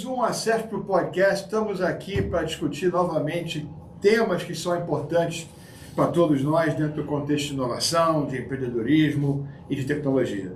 mais um Acerte para o Podcast. Estamos aqui para discutir novamente temas que são importantes para todos nós dentro do contexto de inovação, de empreendedorismo e de tecnologia.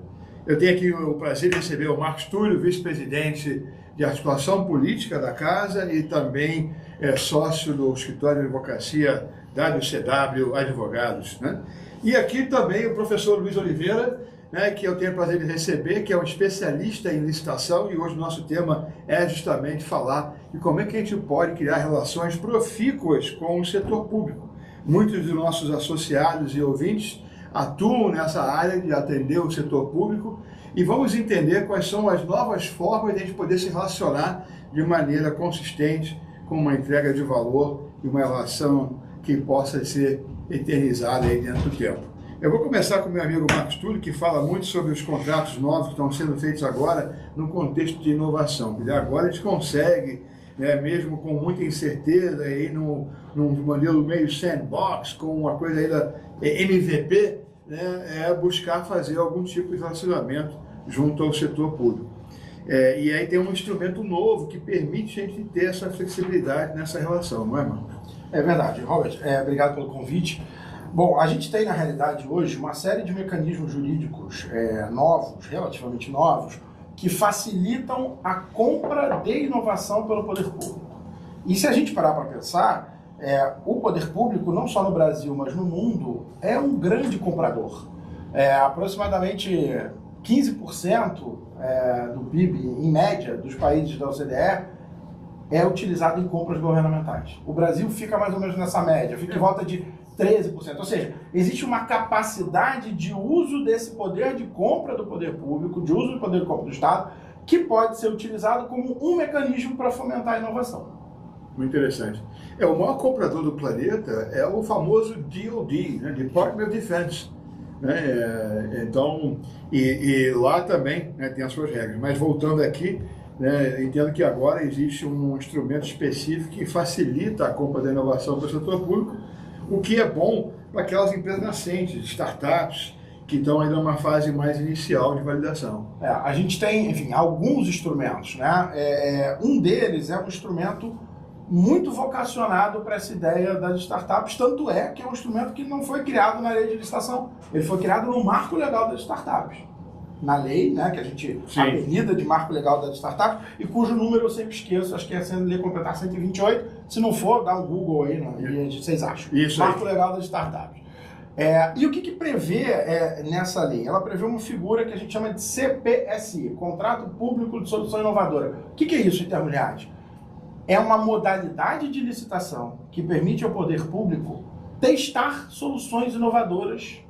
Eu tenho aqui o prazer de receber o Marcos Túlio, vice-presidente de articulação política da Casa e também sócio do escritório de advocacia WCW Advogados, né? E aqui também o professor Luiz Oliveira, né, que eu tenho o prazer de receber, que é um especialista em licitação, e hoje o nosso tema é justamente falar de como é que a gente pode criar relações profícuas com o setor público. Muitos dos nossos associados e ouvintes atuam nessa área de atender o setor público e vamos entender quais são as novas formas de a gente poder se relacionar de maneira consistente com uma entrega de valor e uma relação que possa ser eternizada aí dentro do tempo. Eu vou começar com o meu amigo Marcos Túlio, que fala muito sobre os contratos novos que estão sendo feitos agora no contexto de inovação. Agora a gente consegue, né, mesmo com muita incerteza, aí num modelo meio sandbox, com uma coisa aí da MVP, né, buscar fazer algum tipo de relacionamento junto ao setor público. E aí tem um instrumento novo que permite a gente ter essa flexibilidade nessa relação, não é, Marcos? É verdade, Robert. Obrigado pelo convite. Bom, a gente tem, na realidade, hoje, uma série de mecanismos jurídicos novos, relativamente novos, que facilitam a compra de inovação pelo poder público. E se a gente parar para pensar, o poder público, não só no Brasil, mas no mundo, é um grande comprador. Aproximadamente 15% do PIB, em média, dos países da OCDE, é utilizado em compras governamentais. O Brasil fica mais ou menos nessa média, fica em volta de 13%. Ou seja, existe uma capacidade de uso desse poder de compra do poder público, de uso do poder de compra do Estado, que pode ser utilizado como um mecanismo para fomentar a inovação. Muito interessante. O maior comprador do planeta é o famoso DoD, né, Department of Defense. Então, e lá também, né, tem as suas regras. Mas voltando aqui, né, entendo que agora existe um instrumento específico que facilita a compra da inovação para o setor público, o que é bom para aquelas empresas nascentes, startups, que estão ainda numa fase mais inicial de validação. A gente tem, enfim, alguns instrumentos, né? Um deles é um instrumento muito vocacionado para essa ideia das startups, tanto é que é um instrumento que não foi criado na lei de licitação, ele foi criado no marco legal das startups. Na lei, né, que a gente apelida de marco legal das startups, e cujo número eu sempre esqueço, acho que é a lei completar 128, se não for, dá um Google aí, e vocês acham. Isso marco aí. Legal das startups. E o que prevê nessa lei? Ela prevê uma figura que a gente chama de CPSI, Contrato Público de Solução Inovadora. O que é isso em termos reais? É uma modalidade de licitação que permite ao poder público testar soluções inovadoras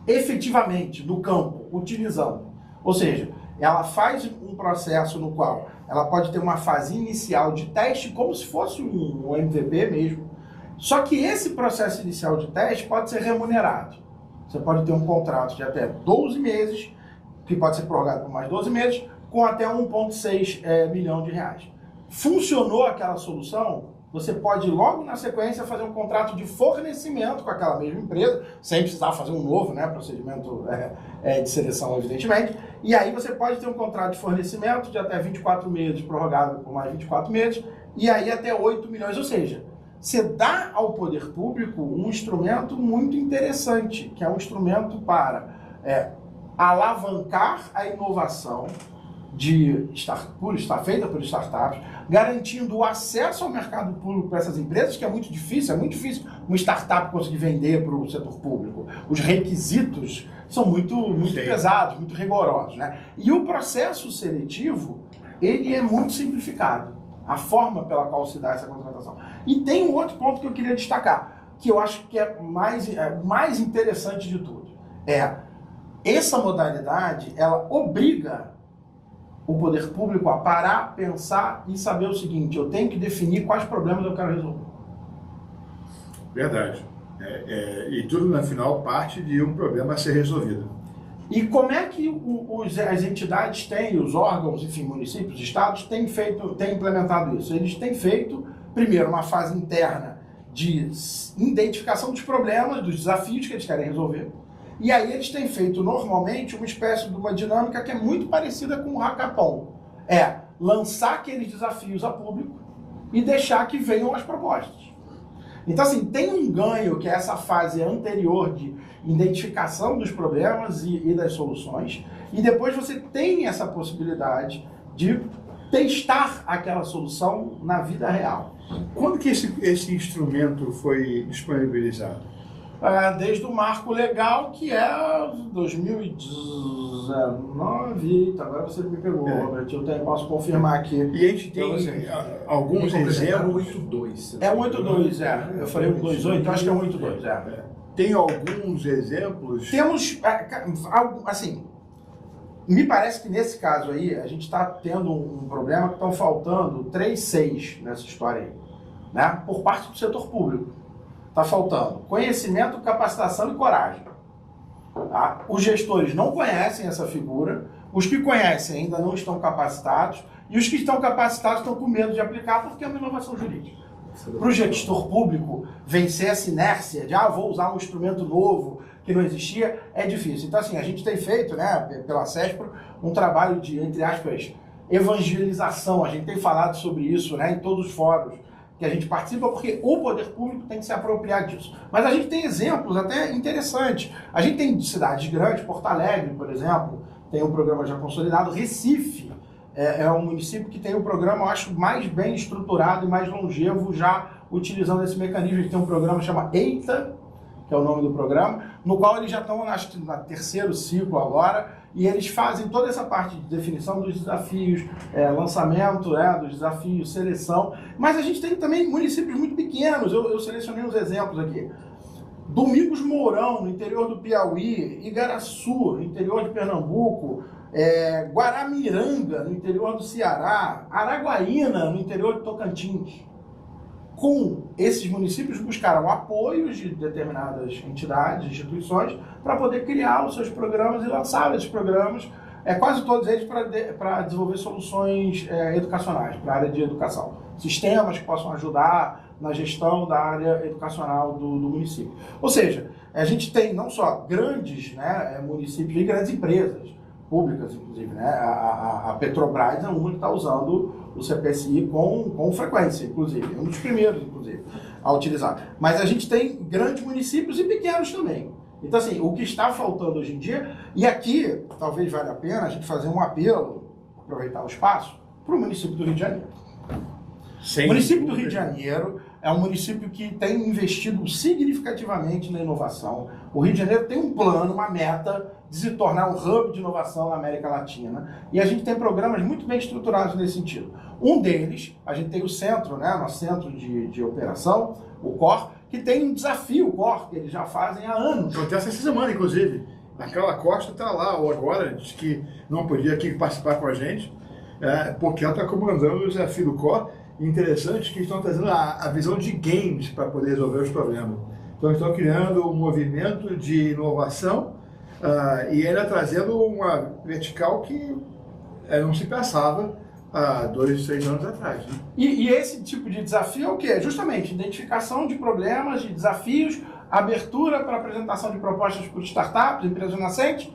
efetivamente no campo, utilizando. Ou seja, ela faz um processo no qual ela pode ter uma fase inicial de teste, como se fosse um MVP mesmo. Só que esse processo inicial de teste pode ser remunerado. Você pode ter um contrato de até 12 meses, que pode ser prorrogado por mais 12 meses, com até 1,6 milhão de reais. Funcionou aquela solução, você pode logo na sequência fazer um contrato de fornecimento com aquela mesma empresa, sem precisar fazer um novo, né, procedimento de seleção, evidentemente. E aí você pode ter um contrato de fornecimento de até 24 meses, prorrogável por mais 24 meses, e aí até 8 milhões. Ou seja, você dá ao poder público um instrumento muito interessante, que é um instrumento para alavancar a inovação está feita por startups, garantindo o acesso ao mercado público para essas empresas, que é muito difícil uma startup conseguir vender para o setor público. Os requisitos são muito pesados, muito rigorosos, né? E o processo seletivo, ele é muito simplificado, a forma pela qual se dá essa contratação. E tem um outro ponto que eu queria destacar, que eu acho que é mais interessante de tudo. Essa modalidade, ela obriga o poder público a parar, pensar e saber o seguinte: eu tenho que definir quais problemas eu quero resolver. Verdade. E tudo, no final, parte de um problema a ser resolvido. E como é que as entidades têm, os órgãos, enfim, municípios, estados, têm implementado isso? Eles têm feito, primeiro, uma fase interna de identificação dos problemas, dos desafios que eles querem resolver. E aí eles têm feito, normalmente, uma espécie de uma dinâmica que é muito parecida com o hackathon. lançar aqueles desafios a público e deixar que venham as propostas. Então, assim, tem um ganho que é essa fase anterior de identificação dos problemas e das soluções, e depois você tem essa possibilidade de testar aquela solução na vida real. Quando que esse instrumento foi disponibilizado? Desde o marco legal, que é 2019, agora você me pegou, Robert, posso confirmar aqui. E a gente tem alguns exemplos. 182. É 182, eu falei 128, então acho que é 182, Tem alguns exemplos? Temos, assim, me parece que nesse caso aí, a gente está tendo um problema que estão faltando 3 Cs nessa história aí, né? Por parte do setor público. Está faltando conhecimento, capacitação e coragem. Tá? Os gestores não conhecem essa figura, os que conhecem ainda não estão capacitados, e os que estão capacitados estão com medo de aplicar porque é uma inovação jurídica. Para o gestor público vencer essa inércia de vou usar um instrumento novo que não existia, é difícil. Então, assim, a gente tem feito, né, pela CESPRO, um trabalho de, entre aspas, evangelização. A gente tem falado sobre isso, né, em todos os fóruns que a gente participa, porque o poder público tem que se apropriar disso. Mas a gente tem exemplos até interessantes. A gente tem cidades grandes, Porto Alegre, por exemplo, tem um programa já consolidado. Recife é um município que tem um programa, eu acho, mais bem estruturado e mais longevo, já utilizando esse mecanismo. A gente tem um programa que chama EITA, que é o nome do programa, no qual eles já estão, acho que, no 3º ciclo agora, e eles fazem toda essa parte de definição dos desafios, lançamento dos desafios, seleção. Mas a gente tem também municípios muito pequenos, eu selecionei uns exemplos aqui. Domingos Mourão, no interior do Piauí, Igaraçu, no interior de Pernambuco, Guaramiranga, no interior do Ceará, Araguaína, no interior de Tocantins. Com esses municípios buscaram apoios de determinadas entidades, instituições, para poder criar os seus programas e lançar esses programas, quase todos eles para desenvolver soluções educacionais, para a área de educação. Sistemas que possam ajudar na gestão da área educacional do município. Ou seja, a gente tem não só grandes municípios e grandes empresas, públicas inclusive, né? A Petrobras é uma que está usando o CPSI com frequência, inclusive, é um dos primeiros, inclusive, a utilizar. Mas a gente tem grandes municípios e pequenos também. Então, assim, o que está faltando hoje em dia, e aqui talvez valha a pena a gente fazer um apelo, aproveitar o espaço, para o município do Rio de Janeiro. O município do Rio de Janeiro é um município que tem investido significativamente na inovação. O Rio de Janeiro tem um plano, uma meta de se tornar um hub de inovação na América Latina. E a gente tem programas muito bem estruturados nesse sentido. Um deles, a gente tem o centro, nosso centro de operação, o COR, que tem um desafio, o COR, que eles já fazem há anos. Acontece essa semana, inclusive. A Carla Costa está lá, ou agora, disse que não podia aqui participar com a gente, porque ela está comandando o desafio do COR. Interessante que estão trazendo a visão de games para poder resolver os problemas. Então, estão criando um movimento de inovação e ainda trazendo uma vertical que não se pensava há 2, 3 anos atrás. Né? E esse tipo de desafio é o quê? Justamente identificação de problemas, de desafios, abertura para apresentação de propostas por startups, empresas nascentes,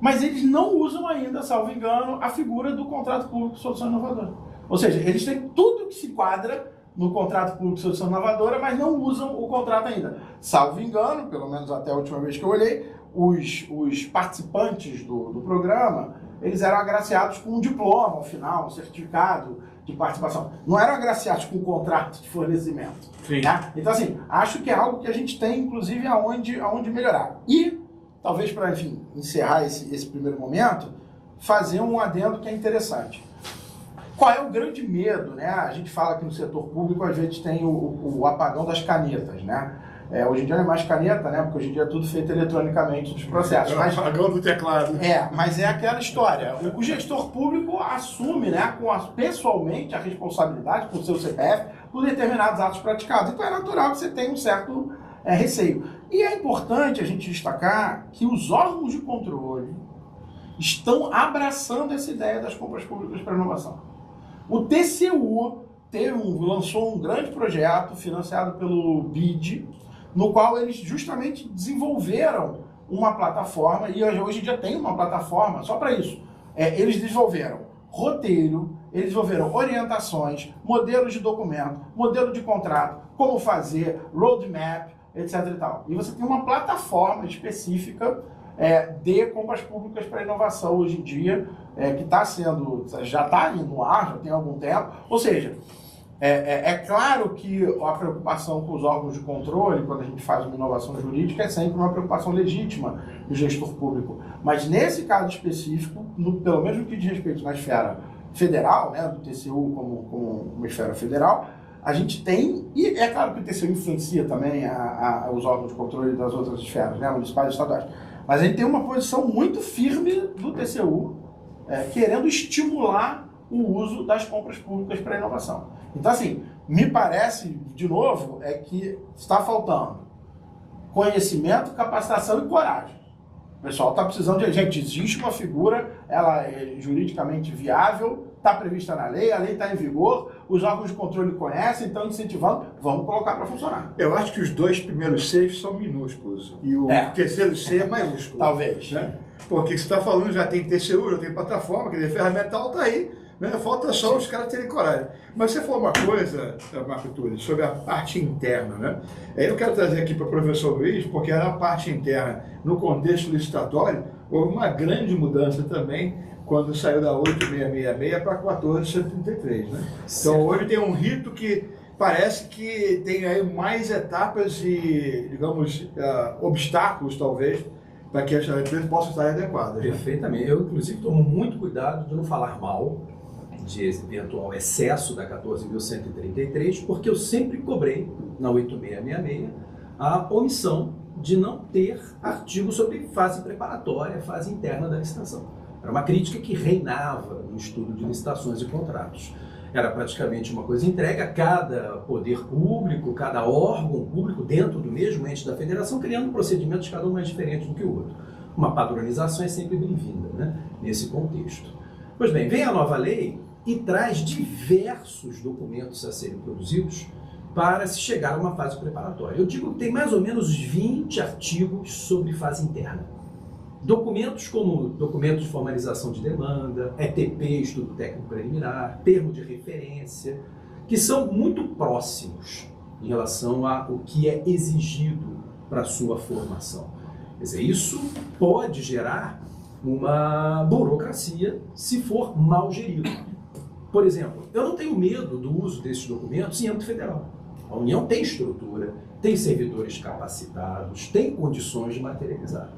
mas eles não usam ainda, salvo engano, a figura do contrato público de solução inovadora. Ou seja, eles têm tudo que se enquadra no contrato público de solução inovadora, mas não usam o contrato ainda. Salvo engano, pelo menos até a última vez que eu olhei, os participantes do programa, eles eram agraciados com um diploma ao final, um certificado de participação. Não eram agraciados com um contrato de fornecimento. Né? Então, assim, acho que é algo que a gente tem, inclusive, aonde melhorar. E, talvez para, enfim, encerrar esse primeiro momento, fazer um adendo que é interessante. Qual é o grande medo, né? A gente fala que no setor público a gente tem o apagão das canetas, né? Hoje em dia não é mais caneta, né? Porque hoje em dia é tudo feito eletronicamente nos processos. Mas, apagão do teclado. Mas é aquela história. O gestor público assume, né, pessoalmente a responsabilidade por seu CPF por determinados atos praticados. Então é natural que você tenha um certo receio. E é importante a gente destacar que os órgãos de controle estão abraçando essa ideia das compras públicas para inovação. O TCU lançou um grande projeto financiado pelo BID, no qual eles justamente desenvolveram uma plataforma, e hoje em dia tem uma plataforma só para isso. Eles desenvolveram roteiro, eles desenvolveram orientações, modelos de documento, modelo de contrato, como fazer, roadmap, etc. e tal. E você tem uma plataforma específica de compras públicas para inovação hoje em dia, que já está no ar, já tem algum tempo. Ou seja, é claro que a preocupação com os órgãos de controle, quando a gente faz uma inovação jurídica, é sempre uma preocupação legítima do gestor público. Mas nesse caso específico, pelo menos no que diz respeito na esfera federal, né, do TCU como uma esfera federal, a gente tem, e é claro que o TCU influencia também os órgãos de controle das outras esferas, né, municipais e estaduais, mas a gente tem uma posição muito firme do TCU, querendo estimular o uso das compras públicas para inovação. Então, assim, me parece, de novo, que está faltando conhecimento, capacitação e coragem. O pessoal está precisando de... Gente, existe uma figura, ela é juridicamente viável, está prevista na lei, a lei está em vigor, os órgãos de controle conhecem, estão incentivando, vamos colocar para funcionar. Eu acho que os 2 primeiros Cs são minúsculos e o terceiro C é maiúsculo. Talvez. Né? Porque você está falando, já tem TCU, já tem plataforma, quer dizer, ferramental está aí, né? Falta só os caras terem coragem. Mas você falou uma coisa, Marco Túlio, sobre a parte interna, né? Eu quero trazer aqui para o professor Luiz, porque na parte interna, no contexto licitatório, houve uma grande mudança também quando saiu da 8666 para a 14133, né? Então hoje tem um rito que parece que tem aí mais etapas e, digamos, obstáculos, talvez, para que as empresas possam estar adequadas. Perfeitamente. Eu, inclusive, tomo muito cuidado de não falar mal de eventual excesso da 14.133, porque eu sempre cobrei, na 8666, a omissão de não ter artigo sobre fase preparatória, fase interna da licitação. Era uma crítica que reinava no estudo de licitações e contratos. Era praticamente uma coisa entregue a cada poder público, cada órgão público dentro do mesmo ente da federação, criando procedimentos cada um mais diferentes do que o outro. Uma padronização é sempre bem-vinda, né, nesse contexto. Pois bem, vem a nova lei e traz diversos documentos a serem produzidos para se chegar a uma fase preparatória. Eu digo que tem mais ou menos 20 artigos sobre fase interna. Documentos como documentos de formalização de demanda, ETP, estudo técnico preliminar, termo de referência, que são muito próximos em relação ao que é exigido para a sua formação. Quer dizer, isso pode gerar uma burocracia se for mal gerido. Por exemplo, eu não tenho medo do uso desses documentos em âmbito federal. A União tem estrutura, tem servidores capacitados, tem condições de materializar.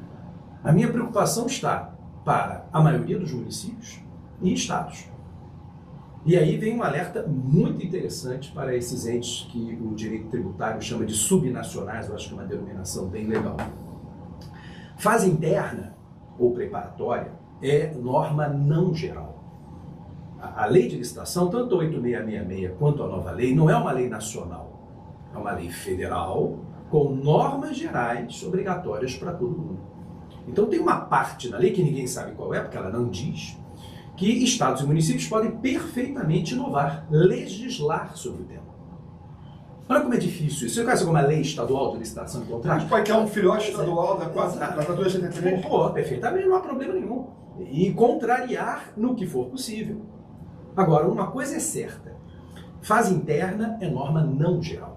A minha preocupação está para a maioria dos municípios e estados. E aí vem um alerta muito interessante para esses entes que o direito tributário chama de subnacionais, eu acho que é uma denominação bem legal. Fase interna ou preparatória é norma não geral. A lei de licitação, tanto a 8666 quanto a nova lei, não é uma lei nacional. É uma lei federal com normas gerais obrigatórias para todo mundo. Então tem uma parte da lei, que ninguém sabe qual é, porque ela não diz, que estados e municípios podem perfeitamente inovar, legislar sobre o tema. Olha como é difícil isso. Você conhece alguma lei estadual de licitação e contrato? A gente pode criar um filhote estadual da 1473. Pô, perfeitamente, não há problema nenhum. E contrariar no que for possível. Agora, uma coisa é certa. Fase interna é norma não geral.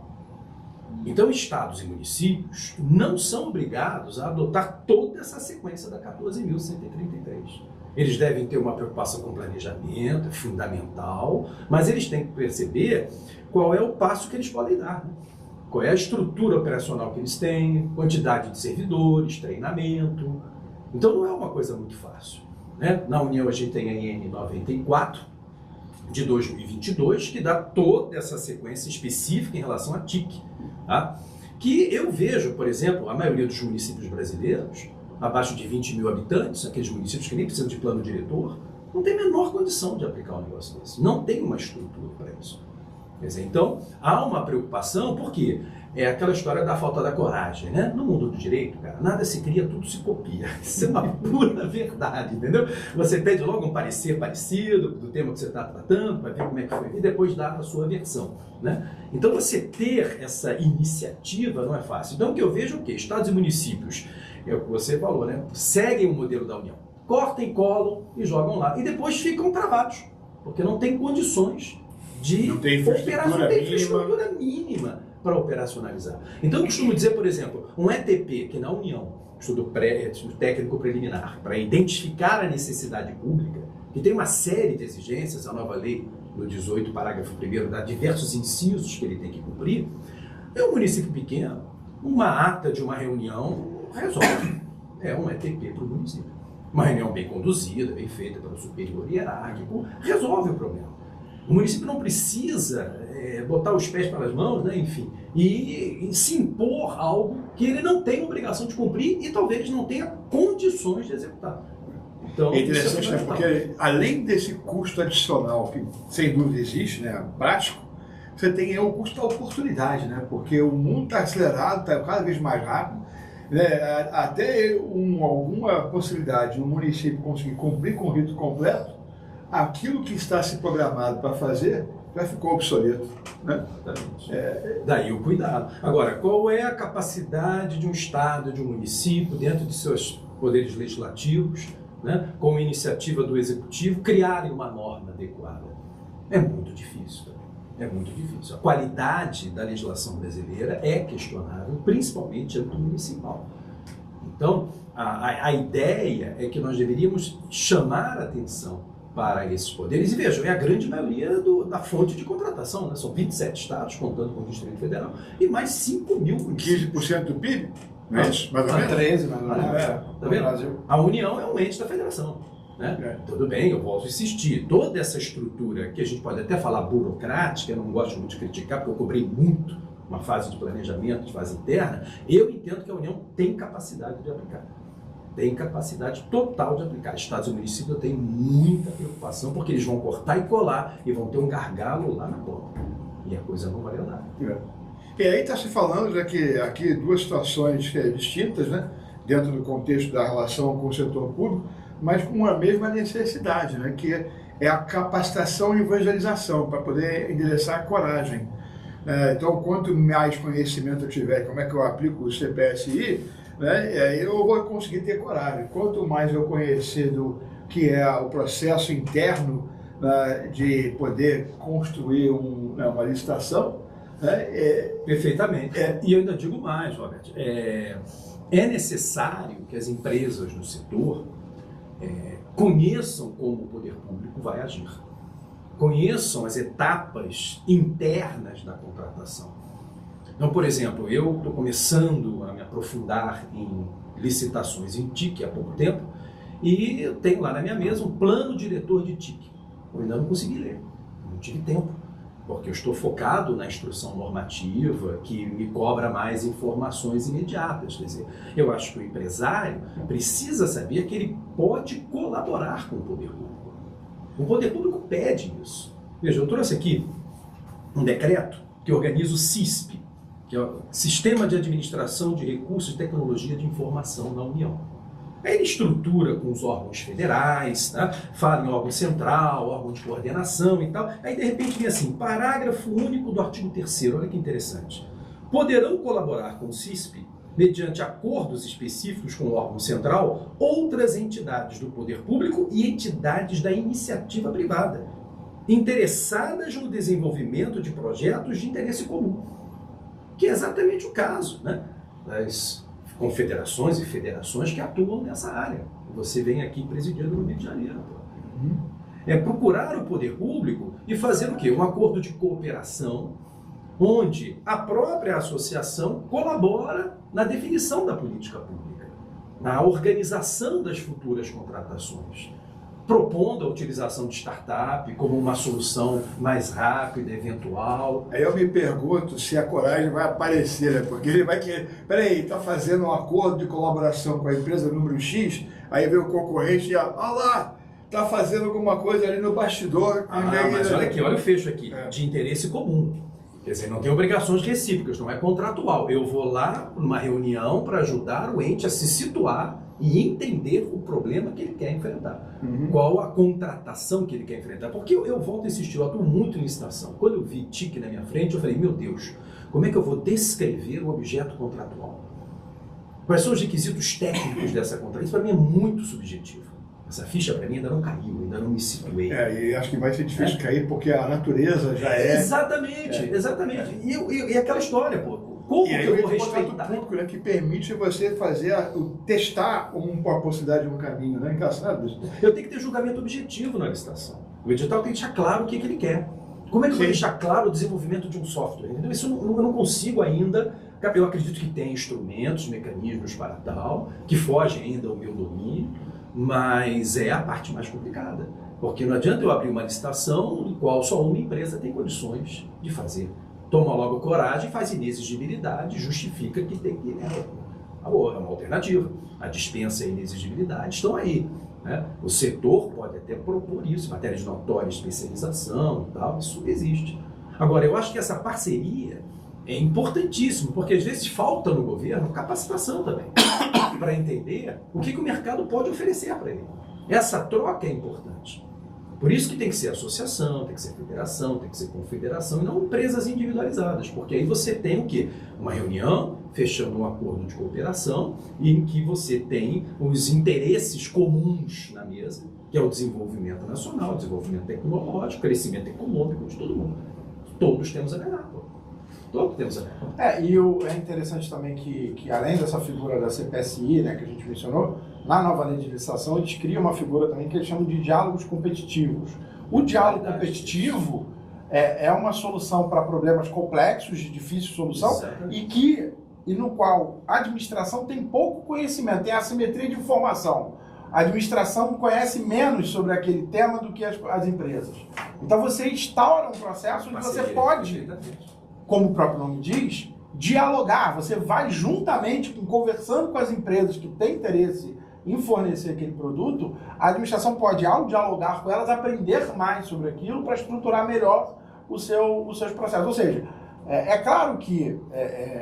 Então, estados e municípios não são obrigados a adotar toda essa sequência da 14.133. Eles devem ter uma preocupação com planejamento, é fundamental, mas eles têm que perceber qual é o passo que eles podem dar, né? Qual é a estrutura operacional que eles têm, quantidade de servidores, treinamento. Então, não é uma coisa muito fácil, né? Na União, a gente tem a IN 94, de 2022, que dá toda essa sequência específica em relação à TIC, tá? Que eu vejo, por exemplo, a maioria dos municípios brasileiros, abaixo de 20 mil habitantes, aqueles municípios que nem precisam de plano diretor, não tem a menor condição de aplicar um negócio desse. Não tem uma estrutura para isso. Quer dizer, então, há uma preocupação, porque é aquela história da falta da coragem, né? No mundo do direito, cara, nada se cria, tudo se copia. Isso é uma pura verdade, entendeu? Você pede logo um parecer parecido do tema que você está tratando, para ver como é que foi, e depois dá a sua versão, né? Então, você ter essa iniciativa não é fácil. Então, o que eu vejo é o quê? Estados e municípios, é o que você falou, né? Seguem o modelo da União. Cortam, colam e jogam lá. E depois ficam travados. porque não tem condições de Não tem infraestrutura mínima para operacionalizar. Então eu costumo dizer, por exemplo, um ETP, que na União, estudo técnico preliminar, para identificar a necessidade pública, que tem uma série de exigências, a nova lei no 18, parágrafo 1º, dá diversos incisos que ele tem que cumprir, é um município pequeno, uma ata de uma reunião resolve. É um ETP para o município. Uma reunião bem conduzida, bem feita pelo superior hierárquico, resolve o problema. O município não precisa botar os pés pelas mãos, né, enfim, e se impor algo que ele não tem obrigação de cumprir e talvez não tenha condições de executar. Então, é interessante, né, porque além desse custo adicional, que sem dúvida existe, né, prático, você tem o custo da oportunidade, né, porque o mundo está acelerado, está cada vez mais rápido, né, até alguma possibilidade de um município conseguir cumprir com o rito completo, aquilo que está se programado para fazer já ficou obsoleto. Né? Daí o cuidado. Agora, qual é a capacidade de um Estado, de um município, dentro de seus poderes legislativos, né, com a iniciativa do Executivo, criarem uma norma adequada? É muito difícil. É muito difícil. A qualidade da legislação brasileira é questionável, principalmente no âmbito municipal. Então, a ideia é que nós deveríamos chamar a atenção para esses poderes. E vejam, é a grande maioria da fonte de contratação, né? São 27 estados, contando com o Distrito Federal, e mais 5 mil municípios. 15% do PIB? Não é isso? Mais ou menos? 13, mais ou menos. Tá vendo? A União é um ente da federação. Né? Tudo bem, eu volto a insistir. Toda essa estrutura, que a gente pode até falar burocrática, eu não gosto muito de criticar, porque eu cobrei muito uma fase de planejamento, de fase interna, eu entendo que a União tem capacidade de aplicar. Tem capacidade total de aplicar. Estados e municípios têm muita preocupação, porque eles vão cortar e colar e vão ter um gargalo lá na ponta. E a coisa não valeu nada. E aí está se falando aqui duas situações distintas, né? Dentro do contexto da relação com o setor público, mas com a mesma necessidade, né? Que é a capacitação e evangelização, para poder endereçar a coragem. Então, quanto mais conhecimento eu tiver, como é que eu aplico o CPSI, né, eu vou conseguir ter coragem. Quanto mais eu conhecer do que é o processo interno de poder construir uma licitação, perfeitamente. E eu ainda digo mais, Robert, é necessário que as empresas do setor conheçam como o poder público vai agir. Conheçam as etapas internas da contratação. Então, por exemplo, eu estou começando a me aprofundar em licitações em TIC há pouco tempo e eu tenho lá na minha mesa um plano diretor de TIC. Eu ainda não consegui ler, não tive tempo, porque eu estou focado na instrução normativa que me cobra mais informações imediatas. Quer dizer, eu acho que o empresário precisa saber que ele pode colaborar com o poder público. O poder público pede isso. Veja, eu trouxe aqui um decreto que organiza o CISP, que é o Sistema de Administração de Recursos e Tecnologia de Informação na União. Aí ele estrutura com os órgãos federais, tá? Fala em órgão central, órgão de coordenação e tal. Aí de repente vem assim, parágrafo único do artigo 3º, olha que interessante. Poderão colaborar com o CISP, mediante acordos específicos com o órgão central, outras entidades do poder público e entidades da iniciativa privada, interessadas no desenvolvimento de projetos de interesse comum. Que é exatamente o caso, né, das confederações e federações que atuam nessa área. Você vem aqui presidindo no Rio de Janeiro. É procurar o poder público e fazer o quê? Um acordo de cooperação, onde a própria associação colabora na definição da política pública, na organização das futuras contratações, propondo a utilização de startup como uma solução mais rápida, eventual. Aí eu me pergunto se a coragem vai aparecer, né? Porque ele vai querer, peraí, está fazendo um acordo de colaboração com a empresa número X, aí vem o concorrente e olha lá, está fazendo alguma coisa ali no bastidor. Mas olha aqui, olha o fecho aqui, de interesse comum. Quer dizer, não tem obrigações recíprocas, não é contratual. Eu vou lá numa reunião para ajudar o ente a se situar e entender o problema que ele quer enfrentar. Qual a contratação que ele quer enfrentar. Porque eu volto a insistir, eu atuo muito em licitação. Quando eu vi TIC na minha frente, eu falei, meu Deus, como é que eu vou descrever o objeto contratual? Quais são os requisitos técnicos dessa contratação? Isso para mim é muito subjetivo. Essa ficha para mim ainda não caiu, ainda não me situei. E acho que vai ser difícil cair porque a natureza já é... Exatamente. E aquela história, pô. Como e aí que eu vou o contrato respeitar? público, né, que permite você fazer testar uma possibilidade de um caminho, né? Engraçado isso. Eu tenho que ter julgamento objetivo na licitação. O edital tem que deixar claro o que ele quer. Como é que eu vou deixar claro o desenvolvimento de um software? Entendeu? Isso eu não consigo ainda. Eu acredito que tem instrumentos, mecanismos para tal, que fogem ainda ao meu domínio, mas é a parte mais complicada. Porque não adianta eu abrir uma licitação em qual só uma empresa tem condições de fazer. Toma logo coragem, faz inexigibilidade, justifica que tem que ir nela. É uma alternativa. A dispensa e a inexigibilidade estão aí. Né? O setor pode até propor isso, matéria de notória especialização e tal, isso existe. Agora, eu acho que essa parceria é importantíssimo, porque às vezes falta no governo capacitação também, para entender o que o mercado pode oferecer para ele. Essa troca é importante. Por isso que tem que ser associação, tem que ser federação, tem que ser confederação, e não empresas individualizadas, porque aí você tem o quê? Uma reunião, fechando um acordo de cooperação, em que você tem os interesses comuns na mesa, que é o desenvolvimento nacional, o desenvolvimento tecnológico, crescimento econômico de todo mundo. Todos temos a ganhar, pô. Todos temos a ganhar. É interessante também que além dessa figura da CPSI, né, que a gente mencionou, na nova lei de licitação eles criam uma figura também que eles chamam de diálogos competitivos. O diálogo competitivo é uma solução para problemas complexos, de difícil solução, e no qual a administração tem pouco conhecimento, tem assimetria de informação. A administração conhece menos sobre aquele tema do que as empresas. Então você instaura um processo onde você pode, como o próprio nome diz, dialogar. Você vai juntamente, conversando com as empresas que têm interesse em fornecer aquele produto, a administração pode, ao dialogar com elas, aprender mais sobre aquilo para estruturar melhor os seus processos. Ou seja, é claro que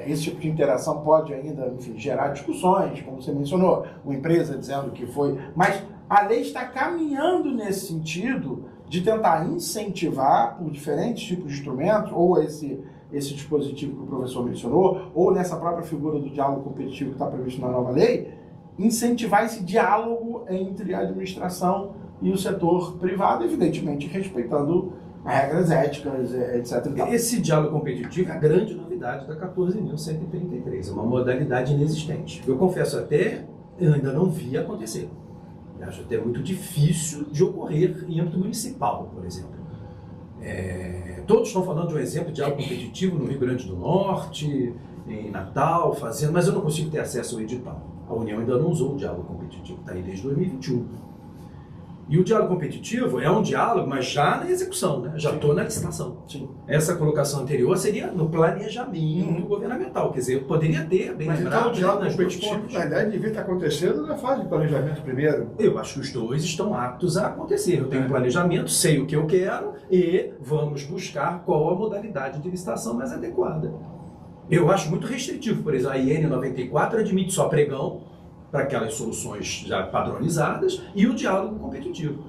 esse tipo de interação pode ainda, enfim, gerar discussões, como você mencionou, uma empresa dizendo que foi... Mas a lei está caminhando nesse sentido de tentar incentivar, por diferentes tipos de instrumentos, ou esse dispositivo que o professor mencionou, ou nessa própria figura do diálogo competitivo que está previsto na nova lei, incentivar esse diálogo entre a administração e o setor privado, evidentemente respeitando regras éticas, etc. Esse diálogo competitivo é a grande novidade da 14.133, é uma modalidade inexistente. Eu confesso até, eu ainda não vi acontecer. Eu acho até muito difícil de ocorrer em âmbito municipal, por exemplo. Todos estão falando de um exemplo de diálogo competitivo no Rio Grande do Norte, em Natal, mas eu não consigo ter acesso ao edital. A União ainda não usou o diálogo competitivo, está aí desde 2021. E o diálogo competitivo é um diálogo, mas já na execução, né? Já estou na licitação. Sim. Essa colocação anterior seria no planejamento governamental, quer dizer, eu poderia ter, bem mas lembrado, então o diálogo nas duas competitivo, pontas. na verdade, devia estar acontecendo na fase de planejamento primeiro. Eu acho que os dois estão aptos a acontecer. Eu tenho um planejamento, sei o que eu quero e vamos buscar qual a modalidade de licitação mais adequada. Eu acho muito restritivo, por exemplo, a IN 94 admite só pregão para aquelas soluções já padronizadas e o diálogo competitivo.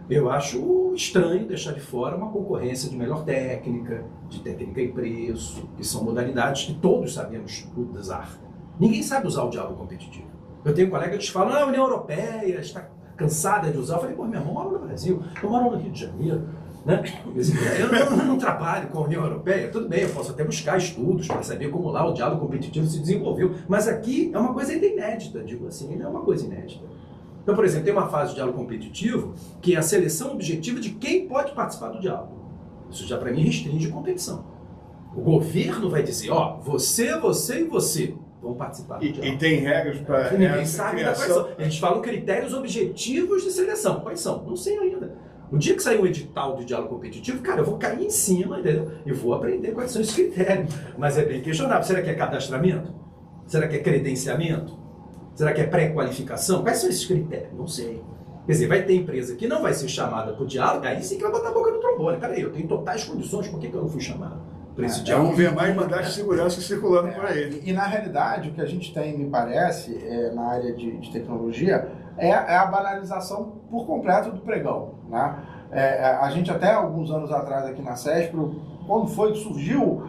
Eu acho estranho deixar de fora uma concorrência de melhor técnica, de técnica e preço, que são modalidades que todos sabemos usar. Ninguém sabe usar o diálogo competitivo. Eu tenho colegas que falam, a União Europeia está cansada de usar. Eu falei, meu irmão, eu moro no Brasil, eu moro no Rio de Janeiro. Né? Eu não trabalho com a União Europeia, tudo bem, eu posso até buscar estudos para saber como lá o diálogo competitivo se desenvolveu, mas aqui é uma coisa ainda inédita, digo assim, ainda é uma coisa inédita. Então, por exemplo, tem uma fase de diálogo competitivo que é a seleção objetiva de quem pode participar do diálogo. Isso já para mim restringe a competição. O governo vai dizer, você e você vão participar do diálogo. E tem regras para ninguém sabe ainda quais são. Eles falam critérios objetivos de seleção. Quais são? Não sei ainda. O dia que sair um edital de diálogo competitivo, cara, eu vou cair em cima, entendeu? E vou aprender quais são esses critérios. Mas é bem questionável. Será que é cadastramento? Será que é credenciamento? Será que é pré-qualificação? Quais são esses critérios? Não sei. Quer dizer, vai ter empresa que não vai ser chamada para o diálogo, aí sim que vai botar a boca no trombone. Peraí, eu tenho totais condições, por que eu não fui chamado para esse diálogo? Vamos ver mais mandatos de segurança circulando por aí. E na realidade, o que a gente tem, me parece, na área de tecnologia, é a banalização por completo do pregão. Né? A gente até alguns anos atrás aqui na CESPRO, quando foi que surgiu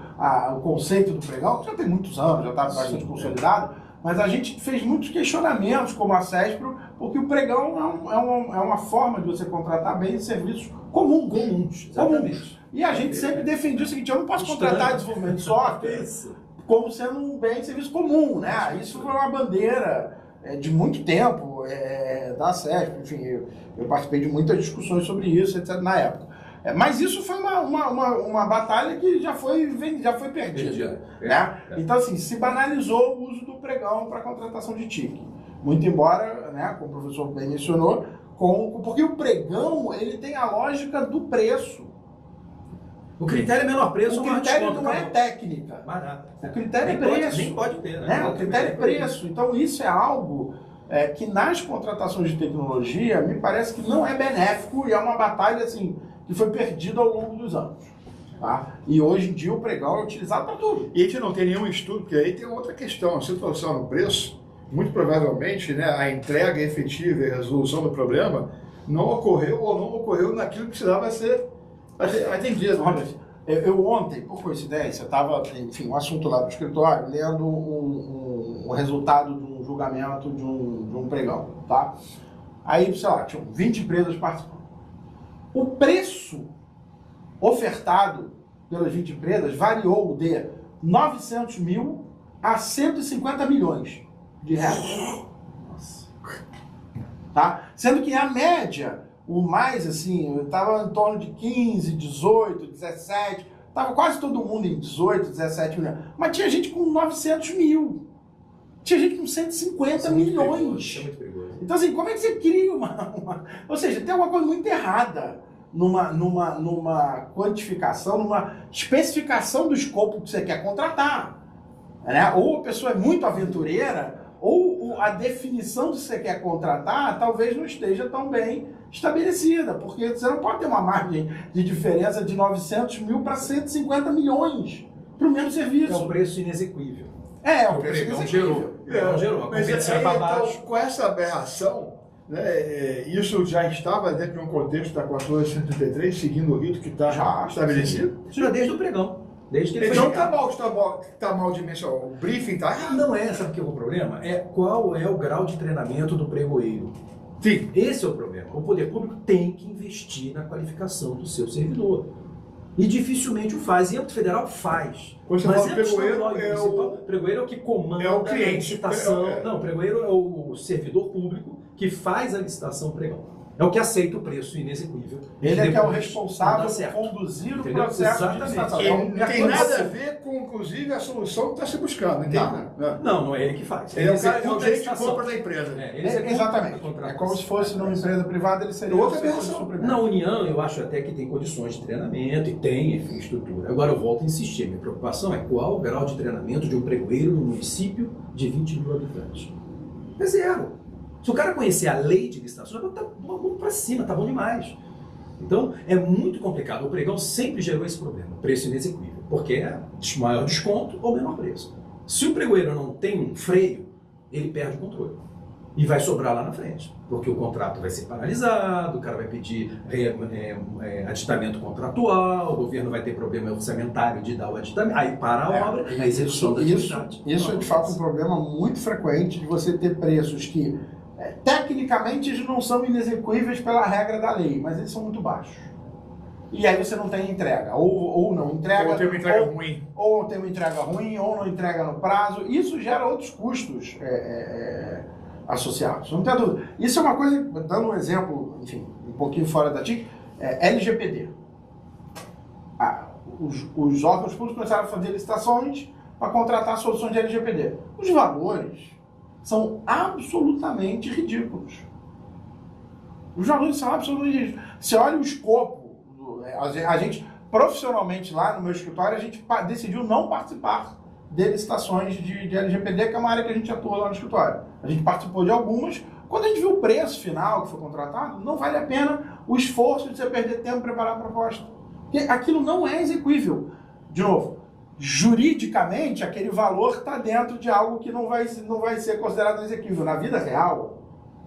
o conceito do pregão, já tem muitos anos, já está bastante consolidado, mas a gente fez muitos questionamentos como a CESPRO, Porque o pregão é uma forma de você contratar bens e serviços comuns. Exatamente. E a gente sempre defendia o seguinte: eu não posso contratar desenvolvimento de software como sendo um bem e serviço comum, né? Isso foi uma bandeira de muito tempo da SESP, enfim, eu participei de muitas discussões sobre isso, etc., na época. Mas isso foi uma batalha que já foi perdida. Né? Então, assim, se banalizou o uso do pregão para contratação de TIC. Muito embora, né, como o professor bem mencionou, porque o pregão ele tem a lógica do preço. O critério é menor preço o ou maior critério desconto, não é técnica. Barato. O critério é preço. Nem pode ter, né? O critério é preço. Então, isso é algo que nas contratações de tecnologia me parece que não é benéfico e é uma batalha assim, que foi perdida ao longo dos anos. Tá? E hoje em dia o pregão é utilizado para tudo. E a gente não tem nenhum estudo, porque aí tem outra questão. Se trouxer no preço, muito provavelmente, né, a entrega efetiva e a resolução do problema não ocorreu ou não ocorreu naquilo que precisava ser atendido. Eu ontem, por coincidência, estava, enfim, um assunto lá do escritório, lendo um resultado de um julgamento de um pregão, tá? Aí, sei lá, tinham 20 empresas participando. O preço ofertado pelas 20 empresas variou de 900 mil a 150 milhões de reais. Nossa. Tá? Sendo que a média, o mais assim, eu estava em torno de 15, 18, 17, estava quase todo mundo em 18, 17 milhões. Mas tinha gente com 900 mil. Tinha gente com 150 milhões. Isso é muito perigoso. Então, assim, como é que você cria uma... Ou seja, tem alguma coisa muito errada numa quantificação, numa especificação do escopo que você quer contratar. Né? Ou a pessoa é muito aventureira, ou a definição do que você quer contratar talvez não esteja tão bem estabelecida, porque você não pode ter uma margem de diferença de 900 mil para 150 milhões para o mesmo serviço. É um preço inexequível. O preço pregão gerou. A competição é para baixo. Então, com essa aberração, né, isso já estava dentro de um contexto da 1433, seguindo o rito que está estabelecido? Isso já desde o pregão. Desde que ele então foi tá mal dimensionado. O briefing tá errado. Não é, sabe o que é o problema? É qual é o grau de treinamento do pregoeiro. Sim. Esse é o problema. O poder público tem que investir na qualificação do seu servidor. E dificilmente o faz. E o âmbito federal faz. Quando você mas fala pregoeiro, pregoeiro é o que comanda o cliente. A licitação. Não, pregoeiro é o servidor público que faz a licitação pregão. É o que aceita o preço inexequível. Ele é que é o responsável por conduzir o processo de licitação. Não tem nada a ver com, inclusive, a solução que está se buscando. Não é ele que faz. Ele é o jeito de compra da empresa. Exatamente. É como se fosse numa empresa privada, ele seria outra versão. Na União, eu acho até que tem condições de treinamento e tem, enfim, estrutura. Agora, eu volto a insistir. Minha preocupação é qual o grau de treinamento de um pregoeiro no município de 20 mil habitantes. É zero. Se o cara conhecer a lei de licitação, tá bom para cima, tá bom demais. Então, é muito complicado. O pregão sempre gerou esse problema, preço inexequível, porque é maior desconto ou menor preço. Se o pregoeiro não tem um freio, ele perde o controle. E vai sobrar lá na frente, porque o contrato vai ser paralisado, o cara vai pedir aditamento contratual, o governo vai ter problema orçamentário de dar o aditamento, aí para a obra, a execução da atividade. Isso é de fato um problema muito frequente de você ter preços que tecnicamente eles não são inexequíveis pela regra da lei, mas eles são muito baixos. E aí você não tem entrega, ou não entrega, ou tem uma entrega ruim. Ou tem uma entrega ruim, ou não entrega no prazo. Isso gera outros custos associados, não tem dúvida. Isso é uma coisa, dando um exemplo, enfim, um pouquinho fora da TIC, LGPD. Os órgãos públicos começaram a fazer licitações para contratar soluções de LGPD. Os valores são absolutamente ridículos. Os valores são absolutamente ridículos. Você olha o escopo, a gente, profissionalmente lá no meu escritório, a gente decidiu não participar de licitações de LGPD, que é uma área que a gente atua lá no escritório. A gente participou de algumas. Quando a gente viu o preço final que foi contratado, não vale a pena o esforço de você perder tempo em preparar a proposta. Porque aquilo não é exequível. De novo, juridicamente, aquele valor está dentro de algo que não vai ser considerado exequível. Na vida real,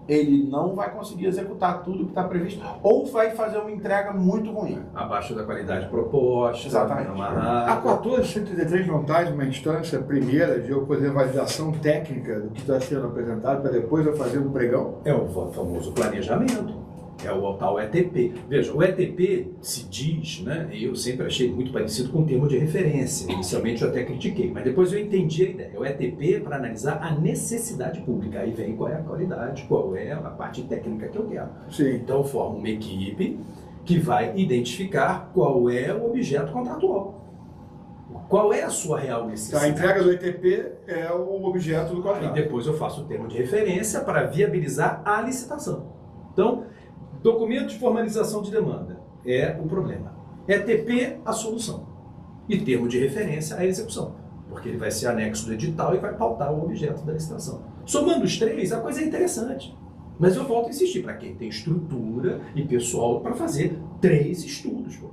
ele não vai conseguir executar tudo que está previsto ou vai fazer uma entrega muito ruim. Abaixo da qualidade proposta. Exatamente. A 14133 não traz uma instância primeira de eu fazer validação técnica do que está sendo apresentado para depois eu fazer um pregão? É o famoso planejamento. É o tal ETP. Veja, o ETP se diz, né? Eu sempre achei muito parecido com o termo de referência. Inicialmente eu até critiquei, mas depois eu entendi a ideia. O ETP é para analisar a necessidade pública. Aí vem qual é a qualidade, qual é a parte técnica que eu quero. Sim. Então eu formo uma equipe que vai identificar qual é o objeto contratual. Qual é a sua real necessidade? A entrega do ETP é o objeto do E contrato. depois eu faço o termo de referência para viabilizar a licitação. Então, documento de formalização de demanda é o problema. ETP, a solução. E termo de referência, a execução. Porque ele vai ser anexo do edital e vai pautar o objeto da licitação. Somando os três, a coisa é interessante. Mas eu volto a insistir, para quem tem estrutura e pessoal para fazer 3 estudos. Pô.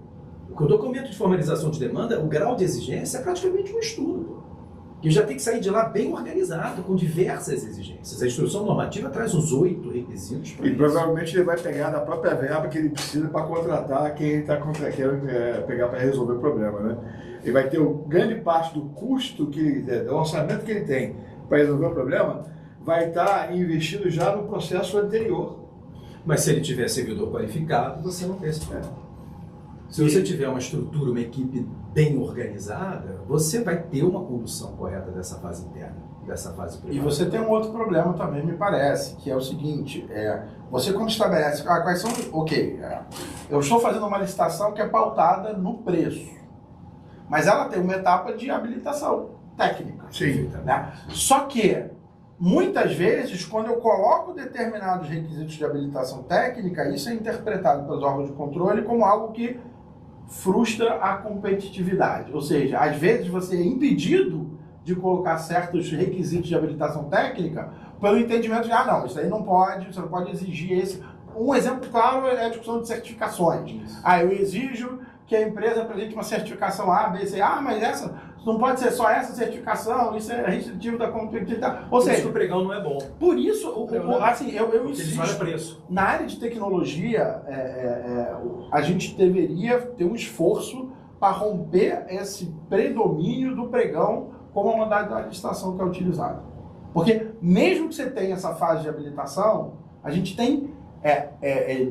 Porque o documento de formalização de demanda, o grau de exigência é praticamente um estudo. Pô. Que já tem que sair de lá bem organizado, com diversas exigências. A instrução normativa traz uns 8 requisitos para E isso. provavelmente ele vai pegar da própria verba que ele precisa para contratar quem ele está querendo pegar para resolver o problema, né? Ele vai ter grande parte do custo, do orçamento que ele tem para resolver o problema, vai estar investido já no processo anterior. Mas se ele tiver servidor qualificado, você não tem esse problema. Se você tiver uma estrutura, uma equipe bem organizada, você vai ter uma condução correta dessa fase interna, dessa fase E primária. você tem um outro problema também, me parece, que é o seguinte, você quando estabelece, quais são, eu estou fazendo uma licitação que é pautada no preço, mas ela tem uma etapa de habilitação técnica. Sim. Né? Só que, muitas vezes, quando eu coloco determinados requisitos de habilitação técnica, isso é interpretado pelos órgãos de controle como algo que frustra a competitividade. Ou seja, às vezes você é impedido de colocar certos requisitos de habilitação técnica pelo entendimento de, não, isso aí não pode, você não pode exigir esse. Um exemplo claro é a discussão de certificações. Eu exijo que a empresa apresente uma certificação A, B, C. Mas essa não pode ser só essa certificação, isso é restritivo da competitividade. Ou seja, o pregão não é bom. por isso, assim, eu Eles olham insisto, preço. na área de tecnologia, a gente deveria ter um esforço para romper esse predomínio do pregão como a modalidade de licitação que é utilizada. Porque mesmo que você tenha essa fase de habilitação, a gente tem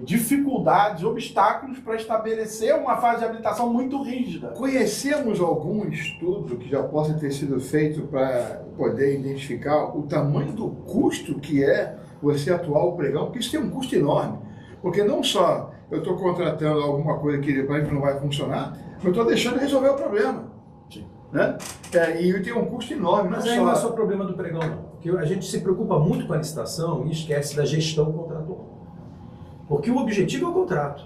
dificuldades, obstáculos para estabelecer uma fase de habilitação muito rígida. Conhecemos algum estudo que já possa ter sido feito para poder identificar o tamanho do custo que é você atuar o pregão? Porque isso tem um custo enorme. Porque não só eu estou contratando alguma coisa que depois não vai funcionar, mas eu estou deixando de resolver o problema. Sim. Né? E tem um custo enorme. Mas aí não é só problema do pregão, não. Porque a gente se preocupa muito com a licitação e esquece da gestão contratual. Porque o objetivo é o contrato.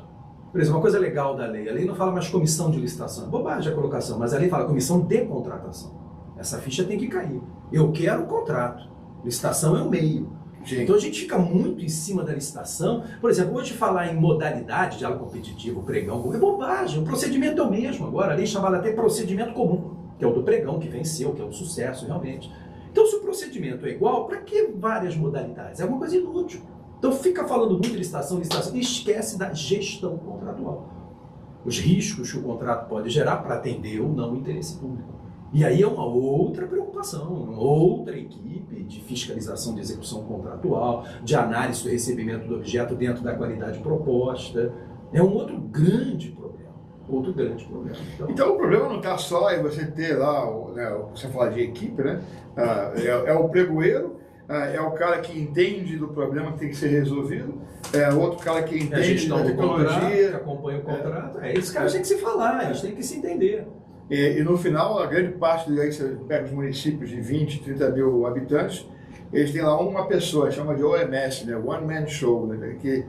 Por exemplo, uma coisa legal da lei, a lei não fala mais comissão de licitação, bobagem a colocação, mas a lei fala comissão de contratação. Essa ficha tem que cair. Eu quero o contrato. Licitação é o meio. Sim. Então a gente fica muito em cima da licitação. Por exemplo, hoje falar em modalidade, diálogo competitivo, pregão, é bobagem. O procedimento é o mesmo agora. A lei chamada até procedimento comum, que é o do pregão, que venceu, que é um sucesso realmente. Então se o procedimento é igual, para que várias modalidades? É alguma coisa inútil. Então fica falando muito de licitação, e esquece da gestão contratual. Os riscos que o contrato pode gerar para atender ou não o interesse público. E aí é uma outra preocupação, uma outra equipe de fiscalização de execução contratual, de análise do recebimento do objeto dentro da qualidade proposta. É um outro grande problema. Outro grande problema. Então o problema não está só em você ter lá, você fala de equipe, né? É o pregoeiro, é o cara que entende do problema que tem que ser resolvido, é outro cara que entende a gestão da do contrato, que tecnologia. acompanha o contrato. Esses caras têm que se falar, eles têm que se entender. E no final, a grande parte, aí você pega os municípios de 20, 30 mil habitantes, eles têm lá uma pessoa, chama de OMS, né? One Man Show, né? Que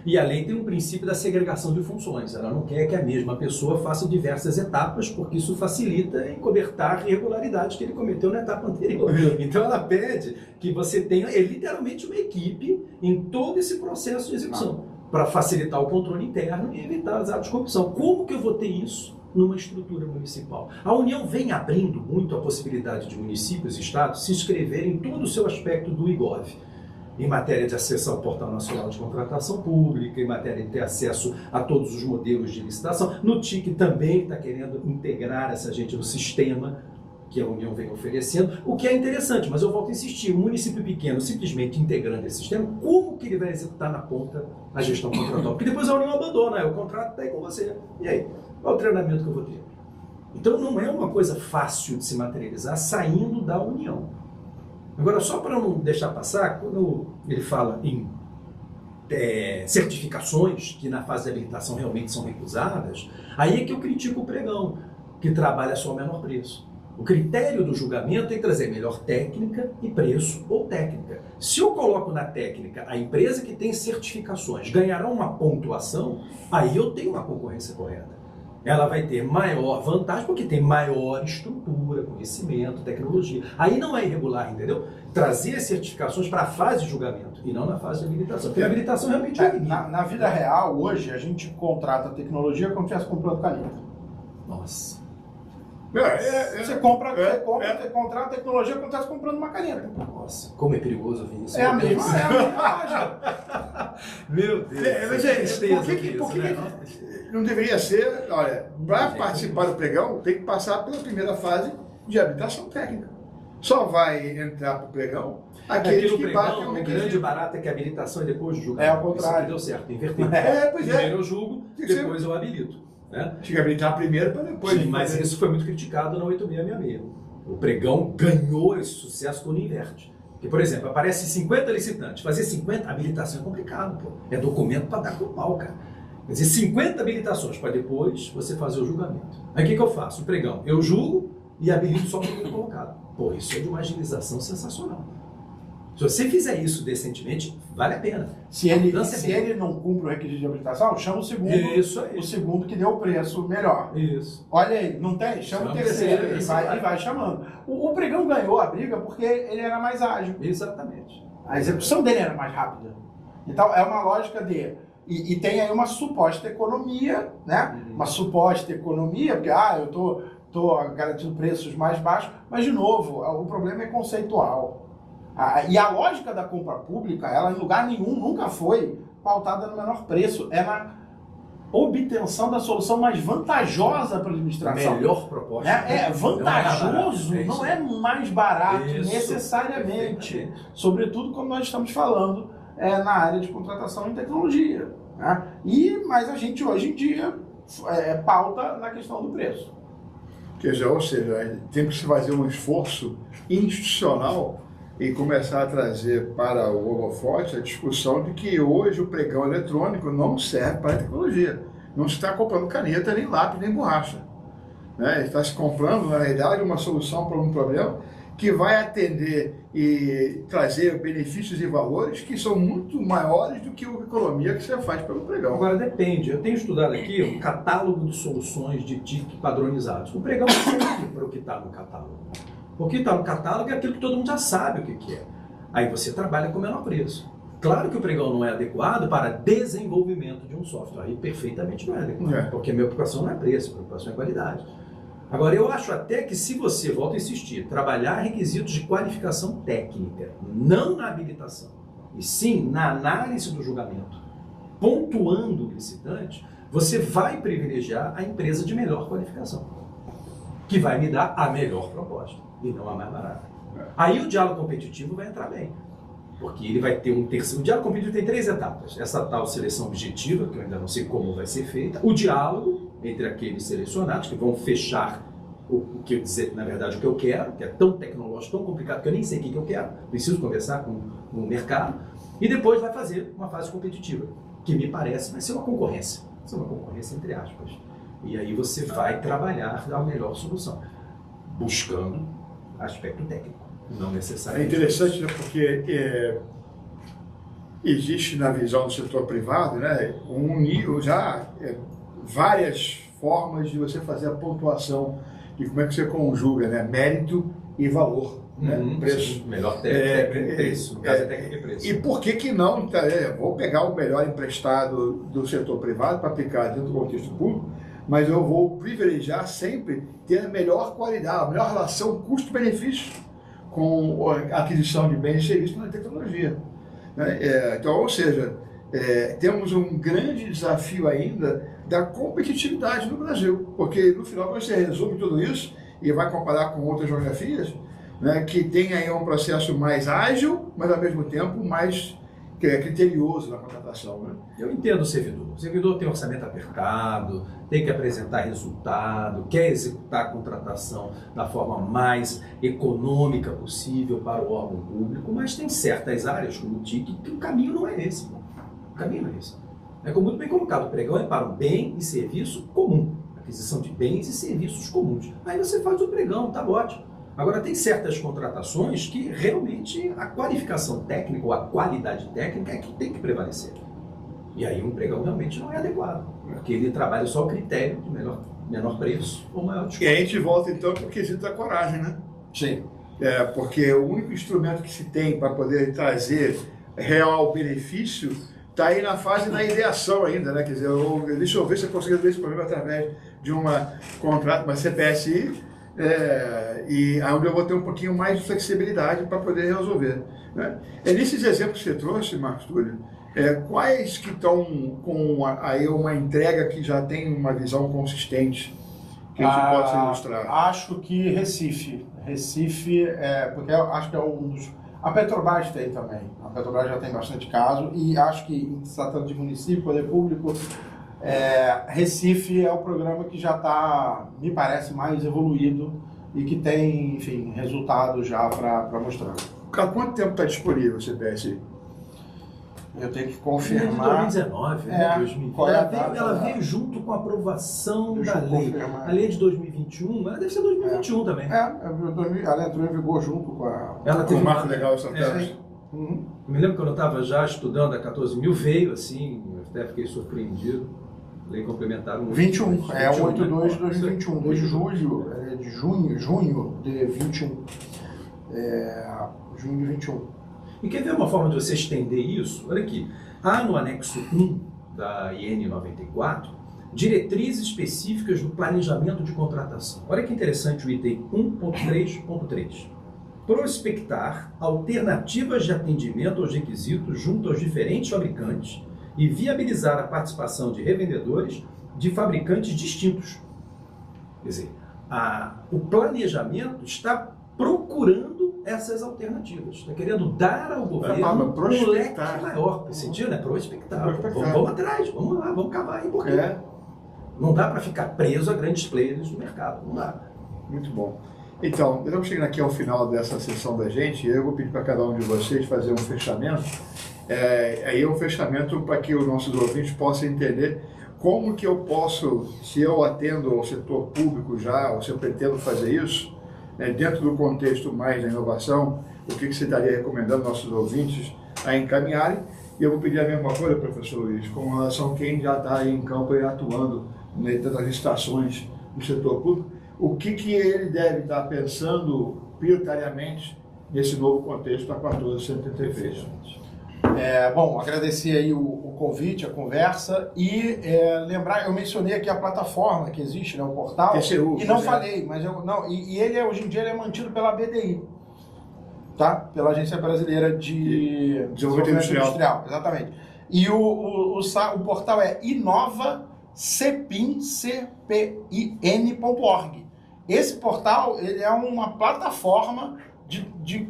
E a lei tem um princípio da segregação de funções. Ela não quer que a mesma pessoa faça diversas etapas, porque isso facilita encobertar irregularidades que ele cometeu na etapa anterior. Então ela pede que você tenha literalmente uma equipe em todo esse processo de execução, para facilitar o controle interno e evitar os atos de corrupção. Como que eu vou ter isso numa estrutura municipal? A União vem abrindo muito a possibilidade de municípios e estados se inscreverem em todo o seu aspecto do IGOV. em matéria de acesso ao Portal Nacional de Contratação Pública, em matéria de ter acesso a todos os modelos de licitação. No TIC também está querendo integrar essa gente no sistema que a União vem oferecendo, o que é interessante, mas eu volto a insistir, um município pequeno simplesmente integrando esse sistema, como que ele vai executar na ponta a gestão contratual? Porque depois a União abandona, o contrato está aí com você. E aí? Qual é o treinamento que eu vou ter? Então não é uma coisa fácil de se materializar saindo da União. Agora, só para não deixar passar, quando ele fala em certificações que na fase de habilitação realmente são recusadas, aí é que eu critico o pregão, que trabalha só o menor preço. O critério do julgamento é trazer melhor técnica e preço ou técnica. Se eu coloco na técnica a empresa que tem certificações ganhará uma pontuação, aí eu tenho uma concorrência correta. Ela vai ter maior vantagem porque tem maior estrutura, conhecimento, tecnologia. Aí não é irregular, entendeu? Trazer certificações para a fase de julgamento e não na fase de habilitação. Porque a habilitação realmente é na vida real, hoje, a gente contrata tecnologia como se estivesse comprando caneta. Nossa. Você contrata tecnologia como se estivesse comprando uma caneta. Nossa, como é perigoso ouvir isso. É a mesma loja. Meu Deus. Por que não deveria ser, olha, para participar do pregão, tem que passar pela primeira fase de habilitação técnica. Só vai entrar para o pregão aqueles que batem o requisito. O grande barato é que a habilitação é depois do julgamento. É ao contrário. Isso aqui deu certo, invertido. Pois é. Primeiro eu julgo, depois eu habilito. Né? Tinha que habilitar primeiro para depois. Sim, mas isso foi muito criticado na 8666. O pregão ganhou esse sucesso quando inverte. Porque, por exemplo, aparece 50 licitantes. Fazer 50 habilitação é complicado, pô. É documento para dar com pau, cara. Quer dizer, 50 habilitações para depois você fazer o julgamento. Aí o que eu faço? O pregão, eu julgo e habilito só o primeiro colocado. Pô, isso é de uma agilização sensacional. Se você fizer isso decentemente, vale a pena. Se ele não cumpre o requisito de habilitação, chama o segundo. Isso aí. O segundo que deu o preço melhor. Isso. Olha aí, não tem? Chama o terceiro. E vai chamando. O pregão ganhou a briga porque ele era mais ágil. Exatamente. A execução dele era mais rápida. Então, é uma lógica de... E tem aí uma suposta economia, né? Uma suposta economia, porque eu tô garantindo preços mais baixos, mas, de novo, o problema é conceitual. E a lógica da compra pública, ela em lugar nenhum nunca foi pautada no menor preço. É na obtenção da solução mais vantajosa para a administração. Melhor proposta. É vantajoso, não é mais barato necessariamente. Sobretudo quando nós estamos falando na área de contratação em tecnologia. Né? Mas a gente hoje em dia pauta na questão do preço. Ou seja, tem que se fazer um esforço institucional e começar a trazer para o holofote a discussão de que hoje o pregão eletrônico não serve para a tecnologia. Não se está comprando caneta, nem lápis, nem borracha. Né? Está se comprando, na realidade, uma solução para um problema que vai atender e trazer benefícios e valores que são muito maiores do que a economia que você faz pelo pregão. Agora, depende. Eu tenho estudado aqui um catálogo de soluções de TIC padronizados. O pregão serve para o que está no catálogo. O que está no catálogo é aquilo que todo mundo já sabe o que é. Aí você trabalha com o menor preço. Claro que o pregão não é adequado para desenvolvimento de um software. Aí perfeitamente não é adequado. Porque a minha preocupação não é preço, a preocupação é qualidade. Agora, eu acho até que se você, volta a insistir, trabalhar requisitos de qualificação técnica, não na habilitação, e sim na análise do julgamento, pontuando o licitante, você vai privilegiar a empresa de melhor qualificação, que vai me dar a melhor proposta, e não a mais barata. Aí o diálogo competitivo vai entrar bem, porque ele vai ter um terceiro... O diálogo competitivo tem 3 etapas. Essa tal seleção objetiva, que eu ainda não sei como vai ser feita, o diálogo entre aqueles selecionados que vão fechar o que eu dizer, na verdade, o que eu quero, que é tão tecnológico, tão complicado, que eu nem sei o que eu quero, preciso conversar com o mercado, e depois vai fazer uma fase competitiva, que me parece vai ser uma concorrência. Vai ser uma concorrência entre aspas. E aí você vai trabalhar a melhor solução, buscando aspecto técnico, não necessariamente. É interessante, né, porque existe na visão do setor privado, né, várias formas de você fazer a pontuação de como é que você conjuga, né, mérito e valor, né, preço. Sim, melhor técnica e preço, no caso é técnica e preço. E por que não, vou pegar o melhor emprestado do setor privado para aplicar dentro do contexto público, mas eu vou privilegiar sempre ter a melhor qualidade, a melhor relação custo-benefício com a aquisição de bens e serviços na tecnologia. né? Então, ou seja, temos um grande desafio ainda da competitividade no Brasil, porque no final você resume tudo isso e vai comparar com outras geografias, né, que tem aí um processo mais ágil, mas ao mesmo tempo mais criterioso na contratação. Né? Eu entendo o servidor. O servidor tem orçamento apertado, tem que apresentar resultado, quer executar a contratação da forma mais econômica possível para o órgão público, mas tem certas áreas, como o TIC, que o caminho não é esse. O caminho não é esse. É como muito bem colocado, o pregão é para o bem e serviço comum, aquisição de bens e serviços comuns. Aí você faz o pregão, tá ótimo. Agora, tem certas contratações que realmente a qualificação técnica ou a qualidade técnica é que tem que prevalecer. E aí um pregão realmente não é adequado, porque ele trabalha só o critério de menor preço ou maior desconto. E aí a gente volta então para o quesito da coragem, né? Sim. Porque o único instrumento que se tem para poder trazer real benefício está aí na fase da ideação ainda, né? Quer dizer, deixa eu ver se eu consigo resolver esse problema através de uma contrato, uma CPSI, e onde eu vou ter um pouquinho mais de flexibilidade para poder resolver. Né? Nesses exemplos que você trouxe, Marcos Túlio, quais que estão com aí uma entrega que já tem uma visão consistente que a gente pode ilustrar? Acho que Recife, porque eu acho que é um dos... A Petrobras tem também, a Petrobras já tem bastante caso, e acho que, se tratando de município, poder público, Recife é o programa que já está, me parece, mais evoluído e que tem, enfim, resultados já para mostrar. Há quanto tempo está disponível o CPSI? Eu tenho que confirmar. De 2019, né? 2020. Ela veio junto com a aprovação da lei. A lei de 2021, ela deve ser 2021 também. Ela entrou em vigor junto com a... Ela teve um marco legal essa tela. Eu me lembro quando eu estava já estudando a 14.000, veio assim, eu até fiquei surpreendido. Lei complementar 21, 182 de 2021, desde junho de 21. Junho de 21. E quer ver uma forma de você estender isso? Olha aqui, há no anexo 1 da IN 94 diretrizes específicas do planejamento de contratação. Olha que interessante o item 1.3.3. Prospectar alternativas de atendimento aos requisitos junto aos diferentes fabricantes e viabilizar a participação de revendedores de fabricantes distintos. Quer dizer, o planejamento está procurando essas alternativas, está querendo dar ao governo um leque maior. Nesse sentido, né? Prospectar. Vamos atrás, vamos lá, vamos cavar aí, porque não dá para ficar preso a grandes players do mercado, não dá. Muito bom. Então, estamos chegando aqui ao final dessa sessão da gente, eu vou pedir para cada um de vocês fazer um fechamento. Aí é um fechamento para que os nossos ouvintes possam entender como que eu posso, se eu atendo ao setor público já, ou se eu pretendo fazer isso, dentro do contexto mais da inovação, o que você estaria recomendando aos nossos ouvintes a encaminharem. E eu vou pedir a mesma coisa, professor Luiz, com relação a quem já está aí em campo e atuando nas licitações do setor público, o que ele deve estar pensando prioritariamente nesse novo contexto da 1433. Bom, agradecer aí o convite, a conversa e lembrar, eu mencionei aqui a plataforma que existe, né, o portal, TCU, e não falei, mas ele hoje em dia ele é mantido pela BDI, tá? Pela Agência Brasileira de Desenvolvimento Industrial. Exatamente. E o portal é inovacpin.org. Esse portal ele é uma plataforma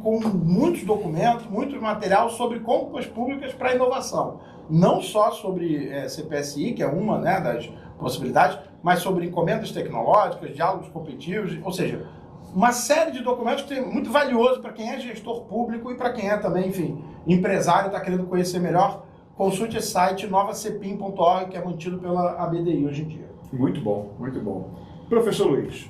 com muitos documentos, muito material sobre compras públicas para inovação. Não só sobre CPSI, que é uma, né, das possibilidades, mas sobre encomendas tecnológicas, diálogos competitivos, ou seja, uma série de documentos que é muito valioso para quem é gestor público e para quem é também, enfim, empresário, está querendo conhecer melhor. Consulte esse site inovacpin.org, que é mantido pela ABDI hoje em dia. Muito bom, muito bom. Professor Luiz.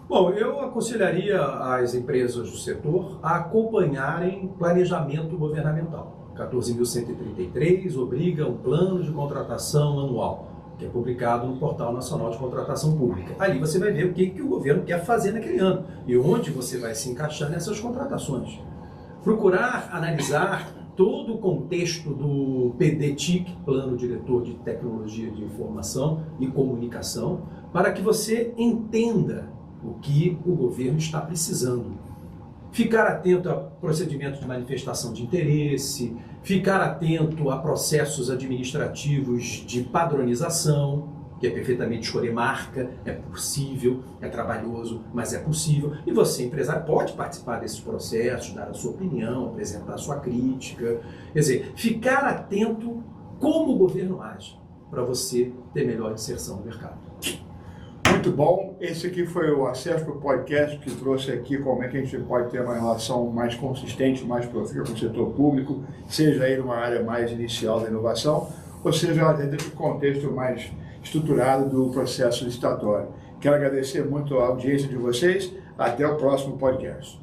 Bom, eu aconselharia as empresas do setor a acompanharem planejamento governamental. 14.133 obriga um plano de contratação anual, que é publicado no Portal Nacional de Contratação Pública. Ali você vai ver o que o governo quer fazer naquele ano e onde você vai se encaixar nessas contratações. Procurar analisar todo o contexto do PDTIC, Plano Diretor de Tecnologia de Informação e Comunicação, para que você entenda o que o governo está precisando. ficar atento a procedimentos de manifestação de interesse, ficar atento a processos administrativos de padronização, que é perfeitamente escolher marca, é possível, é trabalhoso, mas é possível. E você, empresário, pode participar desses processos, dar a sua opinião, apresentar a sua crítica. Quer dizer, ficar atento como o governo age, para você ter melhor inserção no mercado. Muito bom. Esse aqui foi o Acesso para o Podcast, que trouxe aqui como é que a gente pode ter uma relação mais consistente, mais profunda com o setor público, seja aí numa área mais inicial da inovação, ou seja dentro do contexto mais estruturado do processo licitatório. Quero agradecer muito a audiência de vocês. Até o próximo podcast.